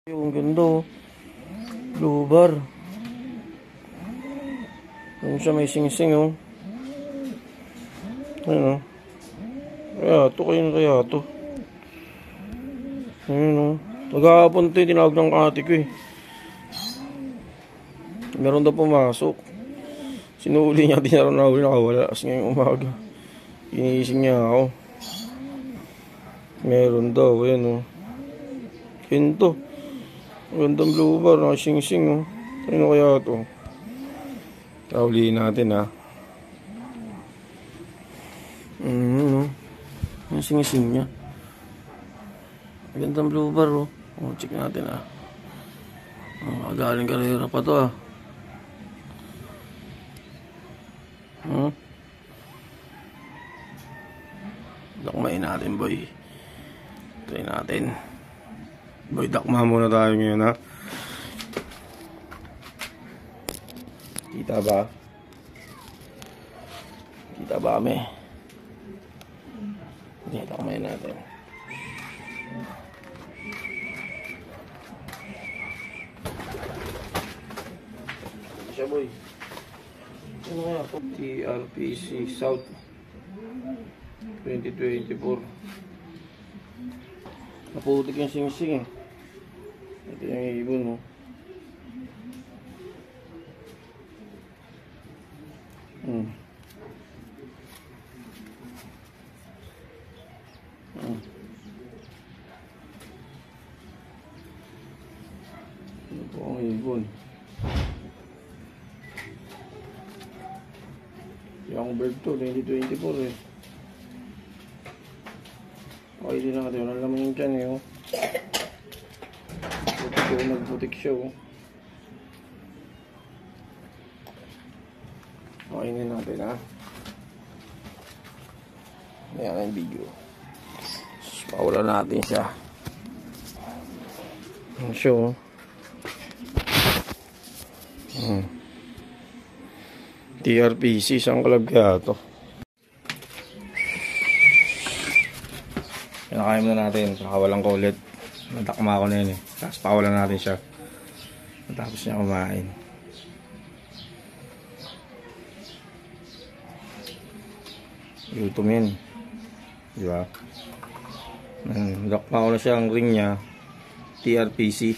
Yung ganda oh. Blue bar. Ayun siya, may sing-sing oh. Ayun oh. Kaya to. Ayun oh. Nag-aapon to, tinawag ng ate ko eh. Meron daw pumasok. Sinuli niya, di na rin nahuli, nakawala. Kasi ngayong umaga inising niya ako. Meron daw, ayun oh. Hinto. Magandang blue bar, nakasing-sing oh. Ano kaya ito? Kaulihin natin ha. No? Ang sing-sing niya. Magandang blue bar oh. Check natin ha. Galing karera pa to ha. Dakmain natin boy. Try natin. Boy, dakma muna tayo ngayon ha. Kita ba? Kita ba kami? Hindi, dakmain natin. Siya boy. Ano kaya po? TRPC South 2024. Naputik yung sing-sing eh. Ito yung ibon mo. Ito po ang ibon. Yung bird to, 2024 eh. Okay din natin, wala naman yung dyan eh oh. Nagputik siya oh. Okay din natin ha. Ayan ang video. Paula natin siya. Ang show. TRPC, isang club kaya ito. Kinakain na natin, nakawalang kulit. Nadakma ko na yun eh. Tapos pakawalan natin siya. Matapos niya kumain. Gutom yun. Diba? Nadakma ko na siya ang ring niya. TRPC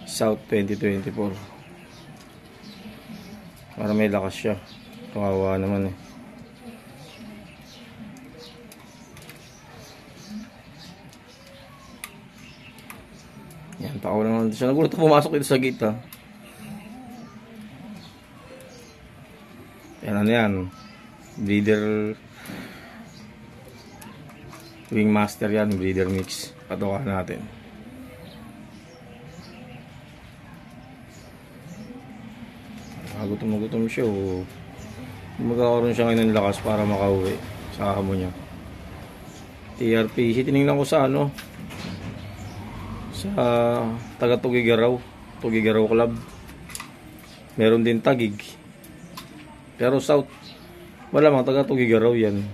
South 2024. Para may lakas siya. Kawawa naman eh. Yan, pakawalan naman siya. Nagulat pumasok dito sa gate ha. Yan ano yan. Breeder Wing Master yan. Breeder mix. Patukan natin. Gutom siya oh. Magkakaroon siya ngayon ng lakas para makauwi sa amo niya. TRPC, tinignan ko sa ano, sa taga Tugigaraw Club. Meron din Tagig, pero South wala, mga taga Tugigaraw yan.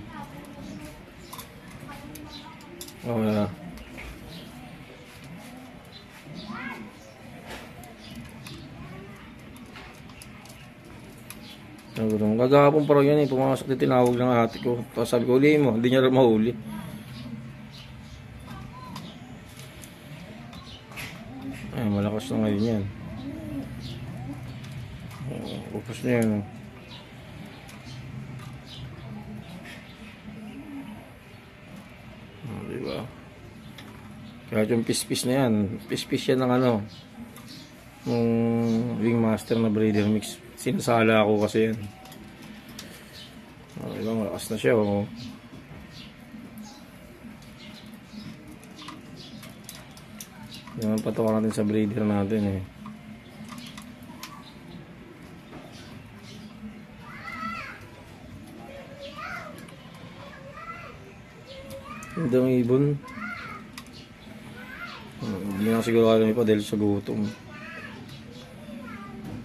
Wala. Gagahapon pa rin yan eh. Pumasok din, tinawag ng ate ko. Tapos sabi ko, ulihin mo. Hindi niya rin mahuli. Ay, malakas na ngayon yan. Upos na yan. Diba? Kaya yung pis-pis na yan. Pis-pis yan ng ano, ng Wing Master na breeder mix. Sinasala ako kasi yan. Diba, malakas na siya oh. Yan, patukan natin sa breeder natin eh. Hindi ang ibon. Hindi na siguro alam pa dahil sa gutom.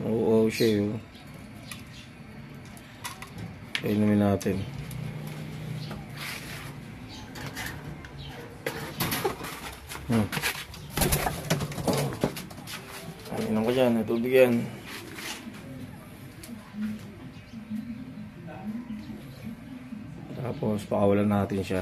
Oo siya oh. Inumin natin. Tingnan ko dyan, may tubig yan. Tapos pakawalan natin siya.